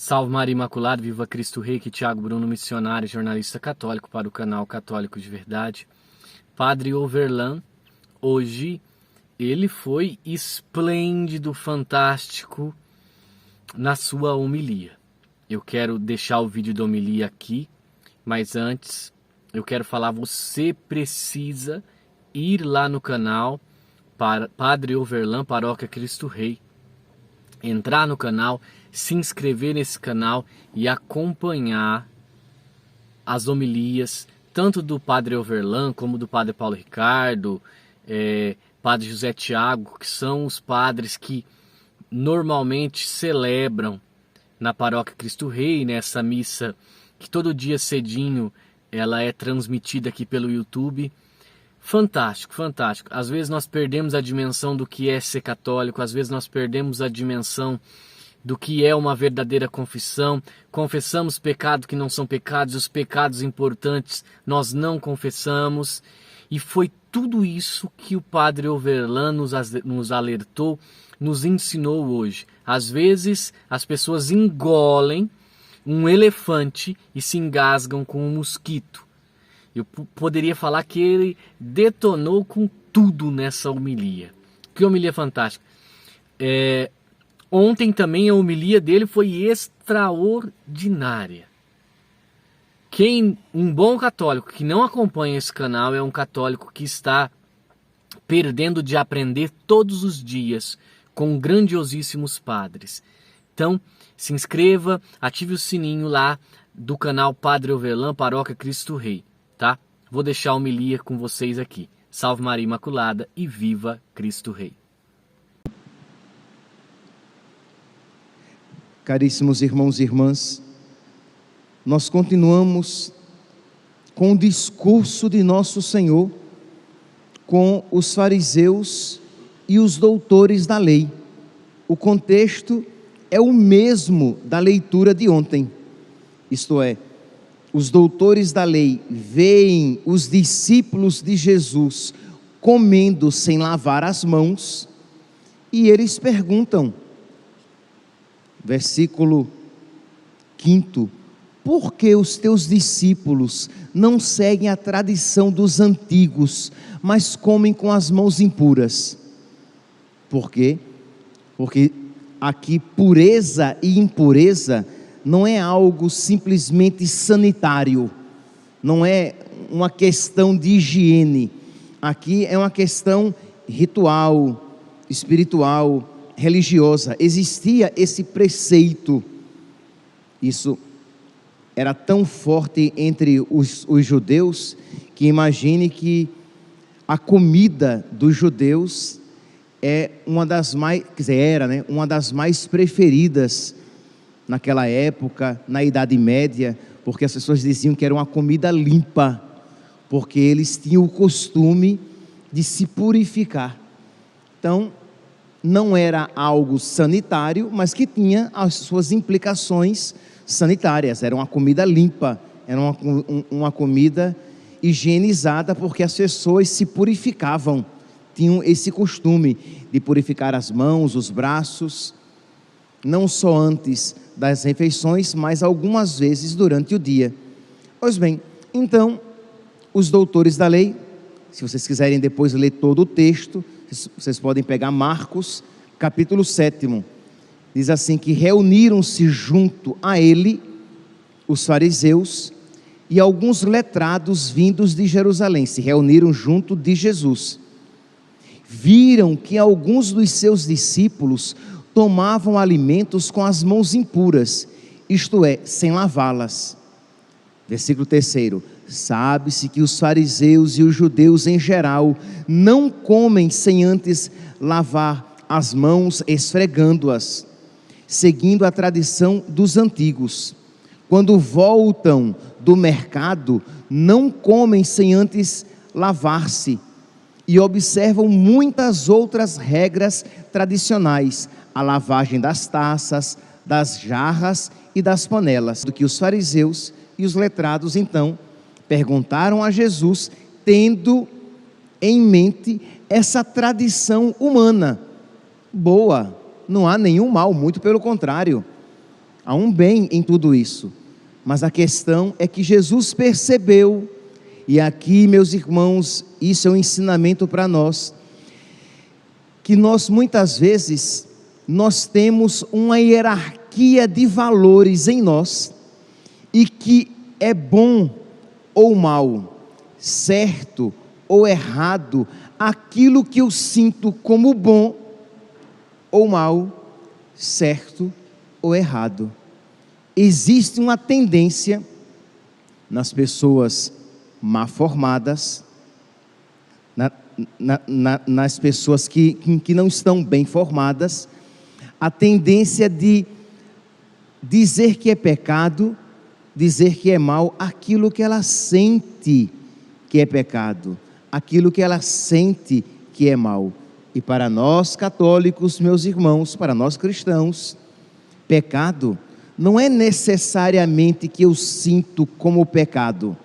Salve Maria Imaculada, viva Cristo Rei, que Tiago Bruno, missionário e jornalista católico para o canal Católico de Verdade. Padre Overlan, hoje ele foi esplêndido, fantástico na sua homilia. Eu quero deixar o vídeo da homilia aqui, mas antes eu quero falar, você precisa ir lá no canal Padre Overlan, Paróquia Cristo Rei, entrar no canal, se inscrever nesse canal e acompanhar as homilias, tanto do Padre Overlan como do Padre Paulo Ricardo, Padre José Tiago, que são os padres que normalmente celebram na Paróquia Cristo Rei, nessa missa que todo dia cedinho ela é transmitida aqui pelo YouTube. Fantástico, fantástico. Às vezes nós perdemos a dimensão do que é ser católico, às vezes nós perdemos a dimensão do que é uma verdadeira confissão. Confessamos pecados que não são pecados, os pecados importantes nós não confessamos. E foi tudo isso que o Padre Overlan nos alertou, nos ensinou hoje. Às vezes as pessoas engolem um elefante e se engasgam com um mosquito. Eu poderia falar que ele detonou com tudo nessa homilia. Que homilia fantástica. Ontem também a homilia dele foi extraordinária. Um bom católico que não acompanha esse canal é um católico que está perdendo de aprender todos os dias com grandiosíssimos padres. Então, se inscreva, ative o sininho lá do canal Padre Overlan, Paróquia Cristo Rei, tá? Vou deixar a homilia com vocês aqui. Salve Maria Imaculada e viva Cristo Rei. Caríssimos irmãos e irmãs, nós continuamos com o discurso de nosso Senhor com os fariseus e os doutores da lei. O contexto é o mesmo da leitura de ontem, isto é, os doutores da lei veem os discípulos de Jesus comendo sem lavar as mãos e eles perguntam, versículo 5: por que os teus discípulos não seguem a tradição dos antigos, mas comem com as mãos impuras? Por quê? Porque aqui pureza e impureza não é algo simplesmente sanitário, não é uma questão de higiene, aqui é uma questão ritual, espiritual, religiosa. Existia esse preceito, isso era tão forte entre os judeus, que imagine que a comida dos judeus é uma das mais, uma das mais preferidas naquela época, na Idade Média, porque as pessoas diziam que era uma comida limpa, porque eles tinham o costume de se purificar. Então, não era algo sanitário, mas que tinha as suas implicações sanitárias. Era uma comida limpa, era uma comida higienizada, porque as pessoas se purificavam, tinham esse costume de purificar as mãos, os braços, não só antes das refeições, mas algumas vezes durante o dia. Pois bem, então, os doutores da lei, se vocês quiserem depois ler todo o texto, vocês podem pegar Marcos, capítulo 7, diz assim, que reuniram-se junto a ele, os fariseus, e alguns letrados vindos de Jerusalém, se reuniram junto de Jesus. Viram que alguns dos seus discípulos tomavam alimentos com as mãos impuras, isto é, sem lavá-las. Versículo 3: sabe-se que os fariseus e os judeus em geral não comem sem antes lavar as mãos esfregando-as, seguindo a tradição dos antigos. Quando voltam do mercado, não comem sem antes lavar-se, e observam muitas outras regras tradicionais, a lavagem das taças, das jarras e das panelas. Do que os fariseus e os letrados então perguntaram a Jesus, tendo em mente essa tradição humana boa, não há nenhum mal, muito pelo contrário. há um bem em tudo isso. Mas a questão é que Jesus percebeu, e aqui, meus irmãos, isso é um ensinamento para nós, que nós muitas vezes, nós temos uma hierarquia de valores em nós, e que é bom ou mal, certo ou errado, aquilo que eu sinto como bom ou mal, certo ou errado. Existe uma tendência nas pessoas mal formadas, nas pessoas que não estão bem formadas, a tendência de dizer que é pecado, dizer que é mal, aquilo que ela sente que é pecado, aquilo que ela sente que é mal. E para nós católicos, meus irmãos, para nós cristãos, pecado não é necessariamente que eu sinto como pecado.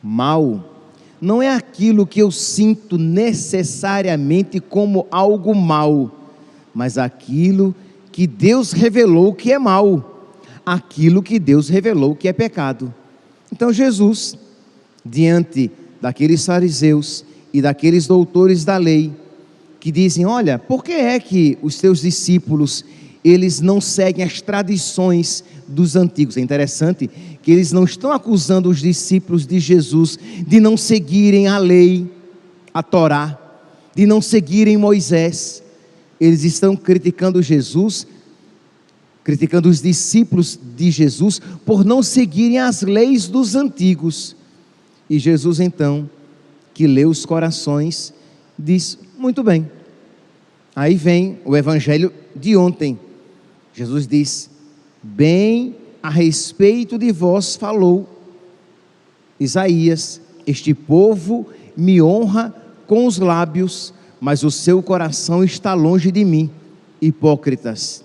Mal não é aquilo que eu sinto necessariamente como algo mal, mas aquilo que Deus revelou que é mal, aquilo que Deus revelou que é pecado. Então Jesus, diante daqueles fariseus e daqueles doutores da lei, que dizem: olha, por que é que os teus discípulos, eles não seguem as tradições dos antigos? É interessante que eles não estão acusando os discípulos de Jesus de não seguirem a lei, a Torá, de não seguirem Moisés. Eles estão criticando Jesus, criticando os discípulos de Jesus por não seguirem as leis dos antigos. E Jesus então, que lê os corações, diz: muito bem. Aí vem o evangelho de ontem. Jesus diz: bem a respeito de vós falou Isaías: este povo me honra com os lábios, mas o seu coração está longe de mim. Hipócritas,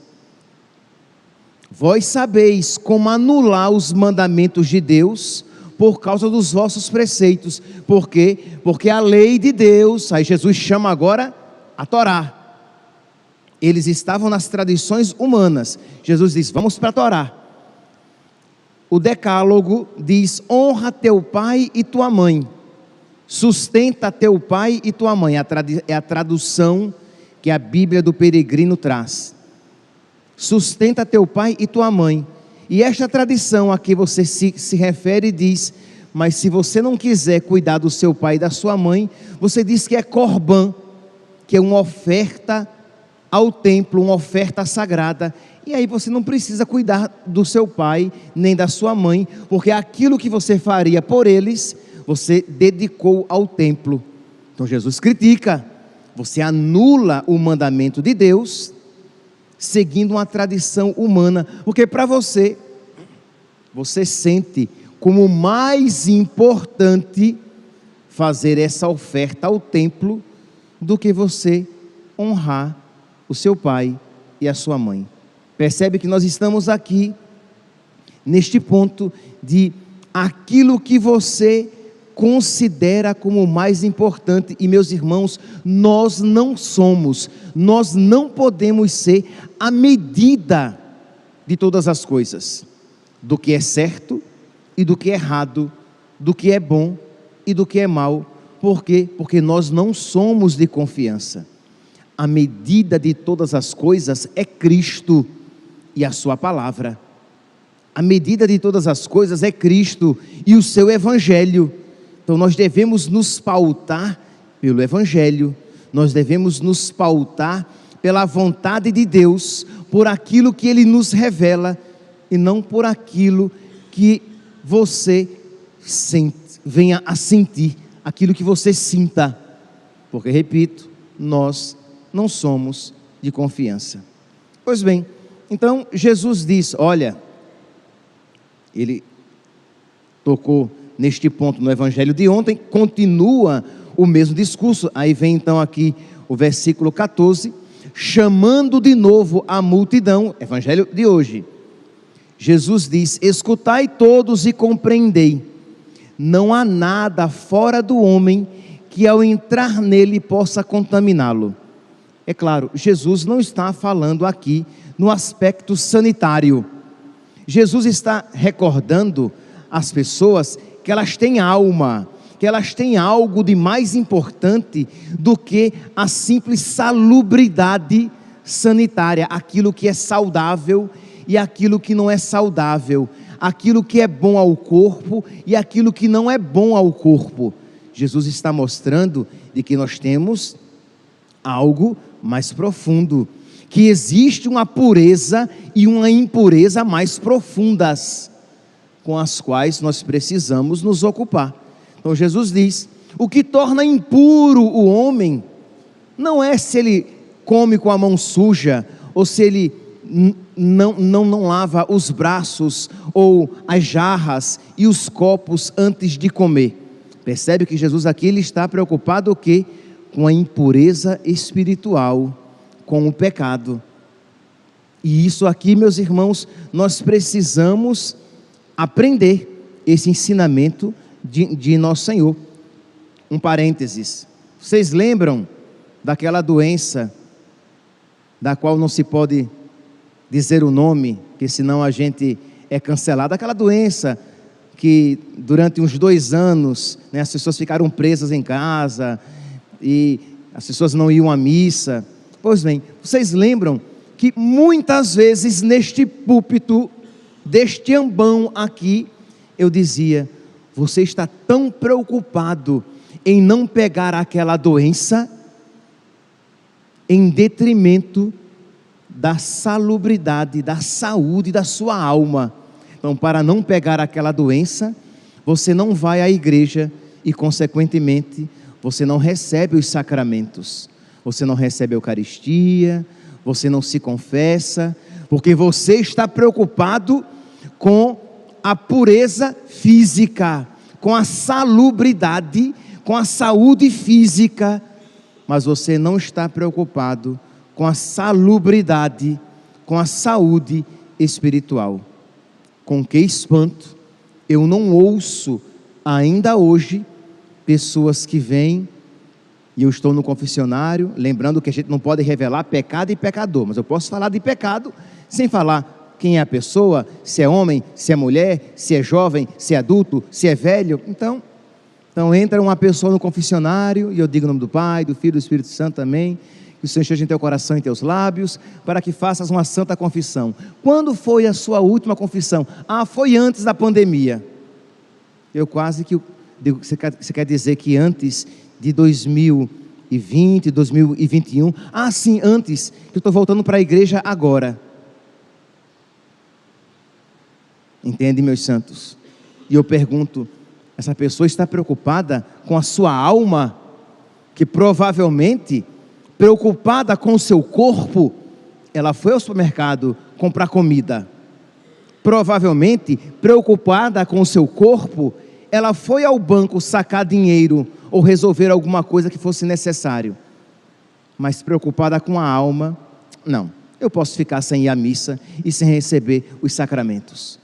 vós sabeis como anular os mandamentos de Deus por causa dos vossos preceitos. Por quê? Porque a lei de Deus, aí Jesus chama agora a Torá. Eles estavam nas tradições humanas. Jesus diz: vamos para a Torá. O decálogo diz: honra teu pai e tua mãe, sustenta teu pai e tua mãe. É a tradução que a Bíblia do Peregrino traz. Sustenta teu pai e tua mãe. E esta tradição a que você se refere diz: mas se você não quiser cuidar do seu pai e da sua mãe, você diz que é corbã, que é uma oferta ao templo, uma oferta sagrada. E aí você não precisa cuidar do seu pai nem da sua mãe, porque aquilo que você faria por eles, você dedicou ao templo. Então Jesus critica: você anula o mandamento de Deus seguindo uma tradição humana, porque para você sente como mais importante fazer essa oferta ao templo do que você honrar o seu pai e a sua mãe. Percebe que nós estamos aqui neste ponto de aquilo que você considera como o mais importante. E meus irmãos, nós não podemos ser a medida de todas as coisas, do que é certo e do que é errado, do que é bom e do que é mal. Por quê? Porque nós não somos de confiança. A medida de todas as coisas é Cristo e a sua palavra. A medida de todas as coisas é Cristo e o seu evangelho. Então nós devemos nos pautar pelo evangelho, nós devemos nos pautar pela vontade de Deus, por aquilo que Ele nos revela, e não por aquilo que você venha a sentir, aquilo que você sinta, porque, repito, nós não somos de confiança. Pois bem, então Jesus diz: olha, Ele tocou neste ponto no evangelho de ontem, continua o mesmo discurso. Aí vem então aqui o versículo 14, chamando de novo a multidão, evangelho de hoje. Jesus diz: escutai todos e compreendei, não há nada fora do homem que ao entrar nele possa contaminá-lo. É claro, Jesus não está falando aqui no aspecto sanitário. Jesus está recordando às pessoas que elas têm alma, que elas têm algo de mais importante do que a simples salubridade sanitária, aquilo que é saudável e aquilo que não é saudável, aquilo que é bom ao corpo e aquilo que não é bom ao corpo. Jesus está mostrando de que nós temos algo mais profundo, que existe uma pureza e uma impureza mais profundas, com as quais nós precisamos nos ocupar. Então Jesus diz, o que torna impuro o homem, não é se ele come com a mão suja, ou se ele não lava os braços, ou as jarras e os copos antes de comer. Percebe que Jesus aqui ele está preocupado o quê? Com a impureza espiritual, com o pecado. E isso aqui, meus irmãos, nós precisamos aprender esse ensinamento de nosso Senhor. Um parênteses, vocês lembram daquela doença da qual não se pode dizer o nome, porque senão a gente é cancelado, aquela doença que durante uns 2 anos, né, as pessoas ficaram presas em casa e as pessoas não iam à missa. Pois bem, vocês lembram que muitas vezes neste púlpito, deste ambão aqui, eu dizia, você está tão preocupado em não pegar aquela doença, em detrimento da salubridade, da saúde da sua alma. Então, para não pegar aquela doença, você não vai à igreja e, consequentemente, você não recebe os sacramentos, você não recebe a Eucaristia, você não se confessa, porque você está preocupado com a pureza física, com a salubridade, com a saúde física, mas você não está preocupado com a salubridade, com a saúde espiritual. Com que espanto, eu não ouço ainda hoje pessoas que vêm, e eu estou no confessionário, lembrando que a gente não pode revelar pecado e pecador, mas eu posso falar de pecado sem falar quem é a pessoa, se é homem, se é mulher, se é jovem, se é adulto, se é velho. Então entra uma pessoa no confessionário, e eu digo o nome do Pai, do Filho e do Espírito Santo também, que o Senhor esteja em teu coração e em teus lábios, para que faças uma santa confissão. Quando foi a sua última confissão? Foi antes da pandemia. Eu quase que digo, você quer dizer que antes de 2020, 2021? Sim, antes, que eu estou voltando para a igreja agora. Entende, meus santos? E eu pergunto, essa pessoa está preocupada com a sua alma, que provavelmente, preocupada com o seu corpo, ela foi ao supermercado comprar comida. Provavelmente, preocupada com o seu corpo, ela foi ao banco sacar dinheiro ou resolver alguma coisa que fosse necessário. Mas preocupada com a alma, não. Eu posso ficar sem ir à missa e sem receber os sacramentos.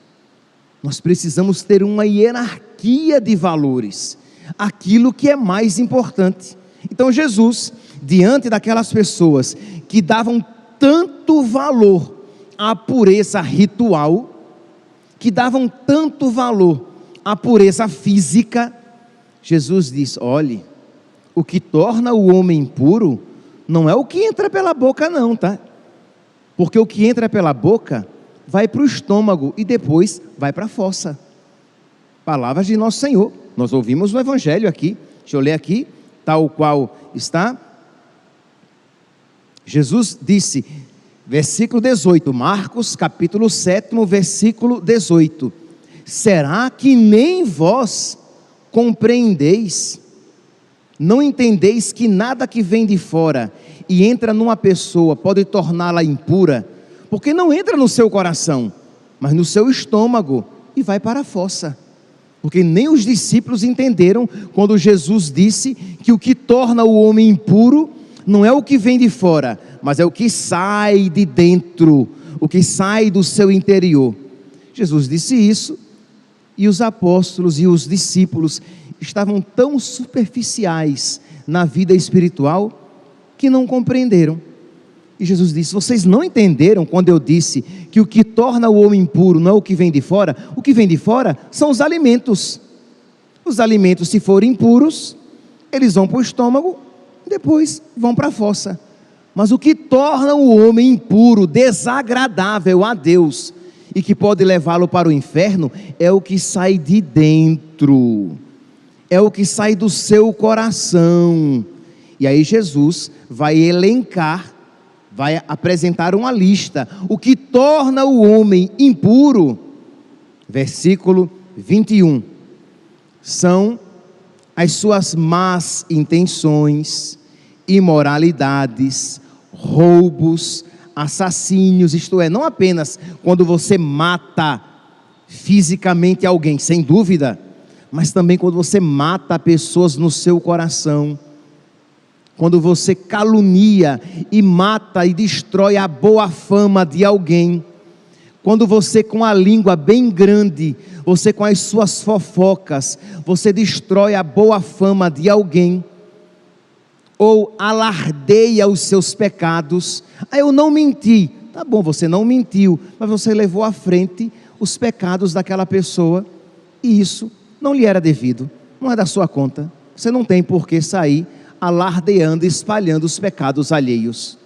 Nós precisamos ter uma hierarquia de valores, aquilo que é mais importante. Então Jesus, diante daquelas pessoas que davam tanto valor à pureza ritual, que davam tanto valor à pureza física, Jesus diz, olhe, o que torna o homem impuro não é o que entra pela boca não, tá? Porque o que entra pela boca vai para o estômago e depois vai para a fossa. Palavras de nosso Senhor, nós ouvimos no Evangelho aqui, deixa eu ler aqui, tal qual está. Jesus disse, versículo 18, Marcos capítulo 7, versículo 18, será que nem vós compreendeis, não entendeis que nada que vem de fora e entra numa pessoa pode torná-la impura, porque não entra no seu coração, mas no seu estômago e vai para a fossa. Porque nem os discípulos entenderam quando Jesus disse que o que torna o homem impuro não é o que vem de fora, mas é o que sai de dentro, o que sai do seu interior. Jesus disse isso e os apóstolos e os discípulos estavam tão superficiais na vida espiritual que não compreenderam. E Jesus disse: vocês não entenderam quando eu disse que o que torna o homem impuro não é o que vem de fora? O que vem de fora são os alimentos. Os alimentos, se forem impuros, eles vão para o estômago, depois vão para a fossa. Mas o que torna o homem impuro, desagradável a Deus, e que pode levá-lo para o inferno, é o que sai de dentro, é o que sai do seu coração. E aí Jesus vai elencar, vai apresentar uma lista, o que torna o homem impuro. Versículo 21, são as suas más intenções, imoralidades, roubos, assassínios, isto é, não apenas quando você mata fisicamente alguém, sem dúvida, mas também quando você mata pessoas no seu coração, quando você calunia e mata e destrói a boa fama de alguém, quando você com a língua bem grande, você com as suas fofocas, você destrói a boa fama de alguém, ou alardeia os seus pecados. Eu não menti. Tá bom, você não mentiu, mas você levou à frente os pecados daquela pessoa, e isso não lhe era devido, não é da sua conta. Você não tem por que sair alardeando, espalhando os pecados alheios.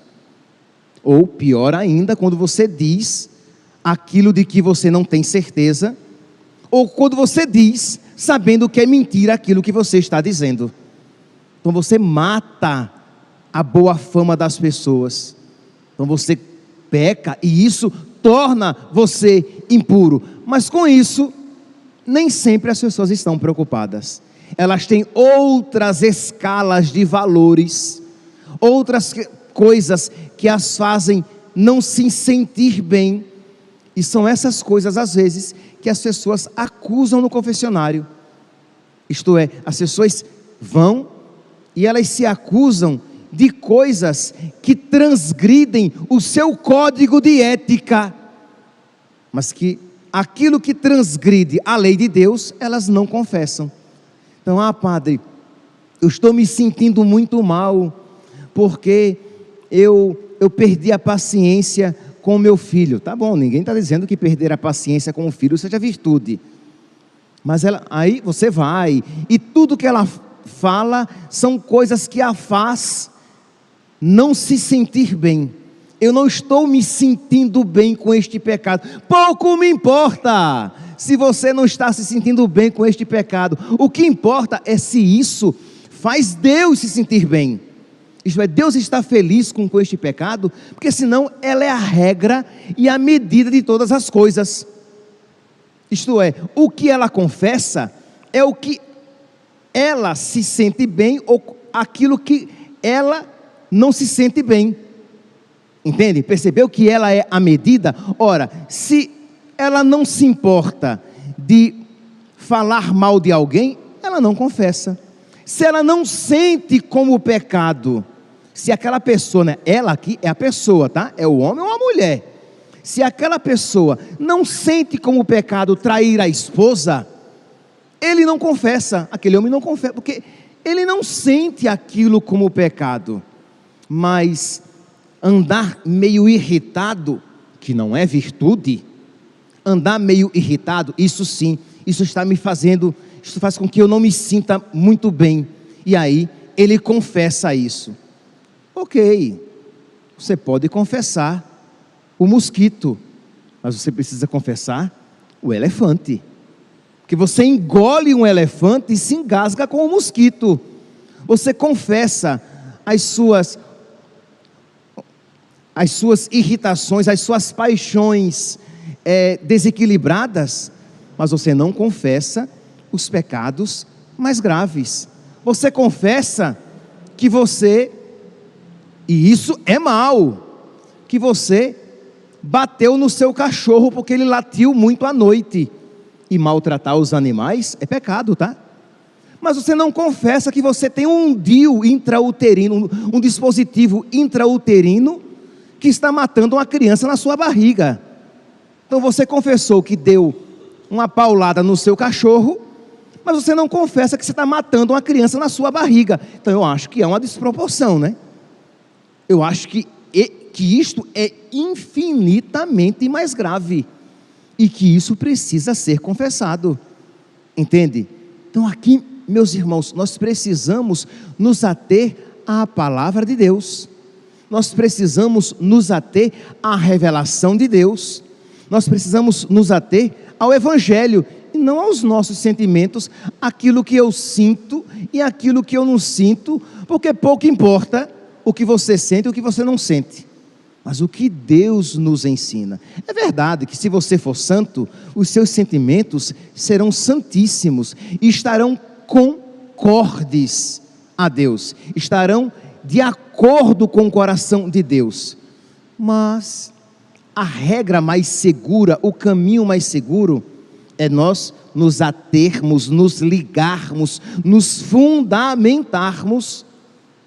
Ou pior ainda, quando você diz aquilo de que você não tem certeza, ou quando você diz sabendo que é mentira aquilo que você está dizendo. Então você mata a boa fama das pessoas. Então você peca e isso torna você impuro. Mas com isso, nem sempre as pessoas estão preocupadas. Elas têm outras escalas de valores, outras coisas que as fazem não se sentir bem. E são essas coisas, às vezes, que as pessoas acusam no confessionário. Isto é, as pessoas vão e elas se acusam de coisas que transgridem o seu código de ética, mas que aquilo que transgride a lei de Deus, elas não confessam. Então, padre, eu estou me sentindo muito mal, porque eu perdi a paciência com o meu filho. Tá bom, ninguém está dizendo que perder a paciência com o filho seja virtude, mas aí você vai, e tudo que ela fala são coisas que a faz não se sentir bem. Eu não estou me sentindo bem com este pecado. Pouco me importa se você não está se sentindo bem com este pecado. O que importa é se isso faz Deus se sentir bem. Isto é, Deus está feliz com este pecado, porque senão ela é a regra e a medida de todas as coisas. Isto é, o que ela confessa é o que ela se sente bem, ou aquilo que ela não se sente bem. Entende? Percebeu que ela é a medida? Ora, se ela não se importa de falar mal de alguém, ela não confessa. Se ela não sente como pecado, se aquela pessoa, né, ela aqui é a pessoa, tá? É o homem ou a mulher. Se aquela pessoa não sente como pecado trair a esposa, ele não confessa, aquele homem não confessa, porque ele não sente aquilo como pecado. Mas andar meio irritado, que não é virtude, andar meio irritado, isso sim, isso está me fazendo, isso faz com que eu não me sinta muito bem. E aí ele confessa isso. Ok, você pode confessar o mosquito, mas você precisa confessar o elefante, porque você engole um elefante e se engasga com o mosquito. Você confessa as suas irritações, as suas paixões desequilibradas, mas você não confessa os pecados mais graves. Você confessa que você, e isso é mal, que você bateu no seu cachorro porque ele latiu muito à noite, e maltratar os animais é pecado, tá? Mas você não confessa que você tem um DIU intrauterino, um dispositivo intrauterino que está matando uma criança na sua barriga. Então você confessou que deu uma paulada no seu cachorro, mas você não confessa que você está matando uma criança na sua barriga. Então eu acho que é uma desproporção, né? Eu acho que que isto é infinitamente mais grave e que isso precisa ser confessado. Entende? Então aqui, meus irmãos, nós precisamos nos ater à palavra de Deus. Nós precisamos nos ater à revelação de Deus. Nós precisamos nos ater ao Evangelho e não aos nossos sentimentos, aquilo que eu sinto e aquilo que eu não sinto, porque pouco importa o que você sente e o que você não sente, mas o que Deus nos ensina. É verdade que se você for santo, os seus sentimentos serão santíssimos e estarão concordes a Deus, estarão de acordo com o coração de Deus. Mas a regra mais segura, o caminho mais seguro, é nós nos atermos, nos ligarmos, nos fundamentarmos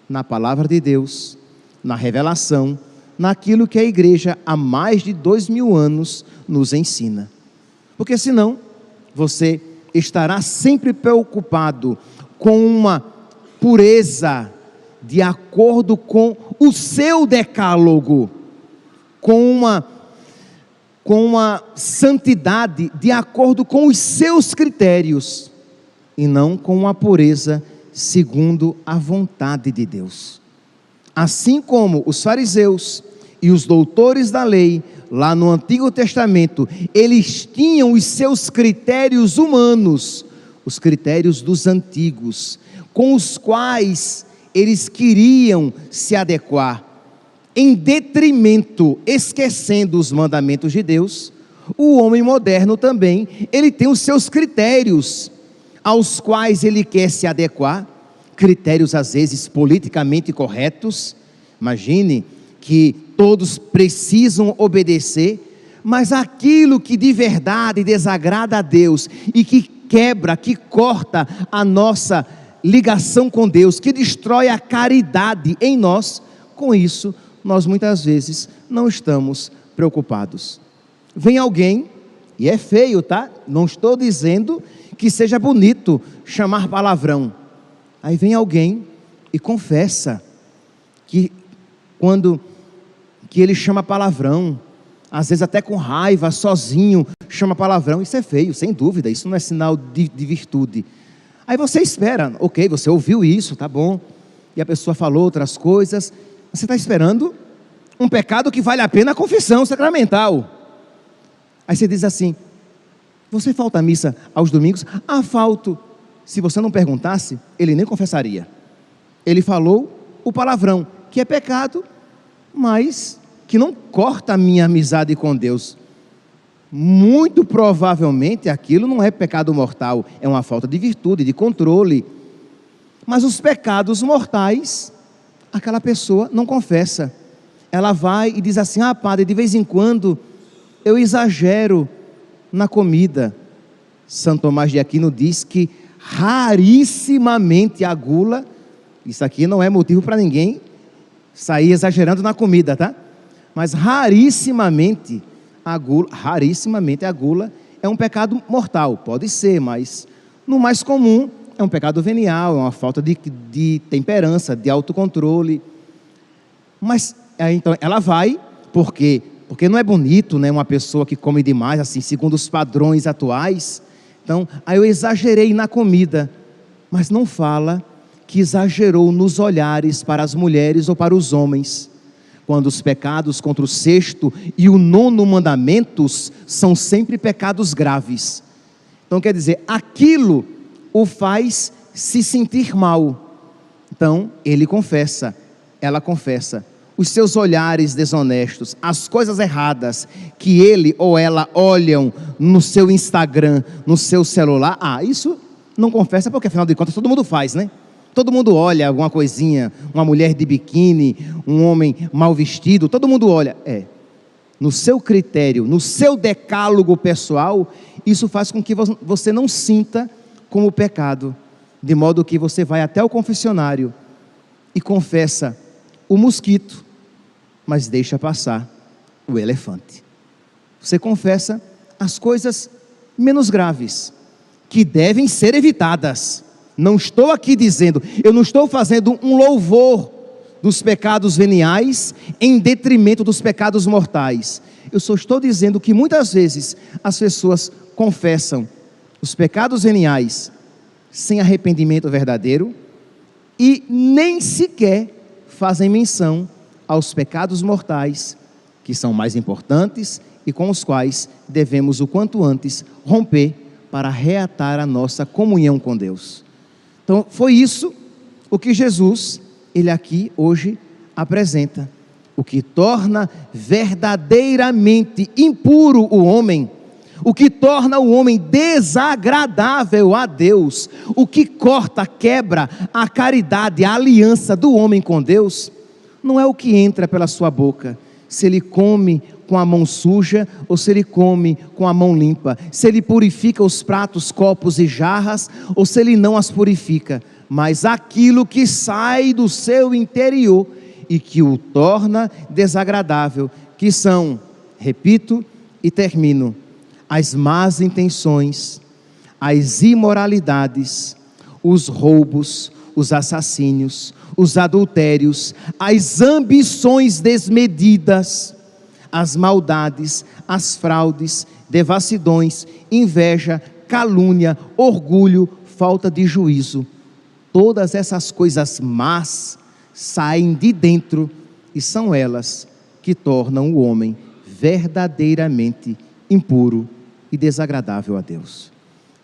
na palavra de Deus, na revelação, naquilo que a igreja há mais de 2000 anos nos ensina. Porque senão, você estará sempre preocupado com uma pureza de acordo com o seu decálogo, com uma santidade de acordo com os seus critérios, e não com uma pureza segundo a vontade de Deus. Assim como os fariseus e os doutores da lei, lá no Antigo Testamento, eles tinham os seus critérios humanos, os critérios dos antigos, com os quais eles queriam se adequar, em detrimento, esquecendo os mandamentos de Deus. O homem moderno também, ele tem os seus critérios, aos quais ele quer se adequar, critérios às vezes politicamente corretos. Imagine que todos precisam obedecer, mas aquilo que de verdade desagrada a Deus e que quebra, que corta a nossa ligação com Deus, que destrói a caridade em nós, com isso nós muitas vezes não estamos preocupados. Vem alguém, e é feio, tá? Não estou dizendo que seja bonito chamar palavrão. Aí vem alguém e confessa que quando que ele chama palavrão, às vezes até com raiva, sozinho, chama palavrão. Isso é feio, sem dúvida, isso não é sinal de virtude. Aí você espera, ok, você ouviu isso, tá bom, e a pessoa falou outras coisas, você está esperando um pecado que vale a pena a confissão sacramental. Aí você diz assim: você falta à missa aos domingos? Ah, falto. Se você não perguntasse, ele nem confessaria. Ele falou o palavrão, que é pecado, mas que não corta a minha amizade com Deus. Muito provavelmente aquilo não é pecado mortal, é uma falta de virtude, de controle. Mas os pecados mortais, aquela pessoa não confessa. Ela vai e diz assim: ah, padre, de vez em quando eu exagero na comida. São Tomás de Aquino diz que rarissimamente a gula, isso aqui não é motivo para ninguém sair exagerando na comida, tá? Mas rarissimamente a gula é um pecado mortal. Pode ser, mas no mais comum é um pecado venial, é uma falta de temperança, de autocontrole. Mas então ela vai, porque não é bonito, né, uma pessoa que come demais, assim, segundo os padrões atuais. Então, aí eu exagerei na comida, mas não fala que exagerou nos olhares para as mulheres ou para os homens, quando os pecados contra o 6º e o 9º mandamentos são sempre pecados graves. Então quer dizer, aquilo o faz se sentir mal. Então ele confessa, ela confessa, os seus olhares desonestos, as coisas erradas que ele ou ela olham no seu Instagram, no seu celular. Ah, isso não confessa, porque afinal de contas todo mundo faz, né? Todo mundo olha alguma coisinha, uma mulher de biquíni, um homem mal vestido, todo mundo olha. No seu critério, no seu decálogo pessoal, isso faz com que você não sinta como pecado, de modo que você vai até o confessionário e confessa o mosquito, mas deixa passar o elefante. Você confessa as coisas menos graves, que devem ser evitadas. Não estou aqui dizendo, eu não estou fazendo um louvor dos pecados veniais em detrimento dos pecados mortais. Eu só estou dizendo que muitas vezes as pessoas confessam os pecados veniais sem arrependimento verdadeiro e nem sequer fazem menção aos pecados mortais, que são mais importantes e com os quais devemos o quanto antes romper para reatar a nossa comunhão com Deus. Então foi isso o que Jesus, ele aqui hoje apresenta. O que torna verdadeiramente impuro o homem, o que torna o homem desagradável a Deus, o que corta, quebra a caridade, a aliança do homem com Deus, não é o que entra pela sua boca, se ele come com a mão suja ou se ele come com a mão limpa, se ele purifica os pratos, copos e jarras ou se ele não as purifica, mas aquilo que sai do seu interior e que o torna desagradável, que são, repito e termino, as más intenções, as imoralidades, os roubos, os assassínios, os adultérios, as ambições desmedidas, as maldades, as fraudes, devassidões, inveja, calúnia, orgulho, falta de juízo. Todas essas coisas más saem de dentro e são elas que tornam o homem verdadeiramente impuro e desagradável a Deus.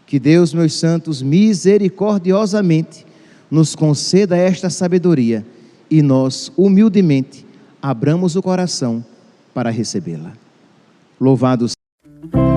Que Deus, meus santos, misericordiosamente nos conceda esta sabedoria e nós, humildemente, abramos o coração para recebê-la. Louvado seja.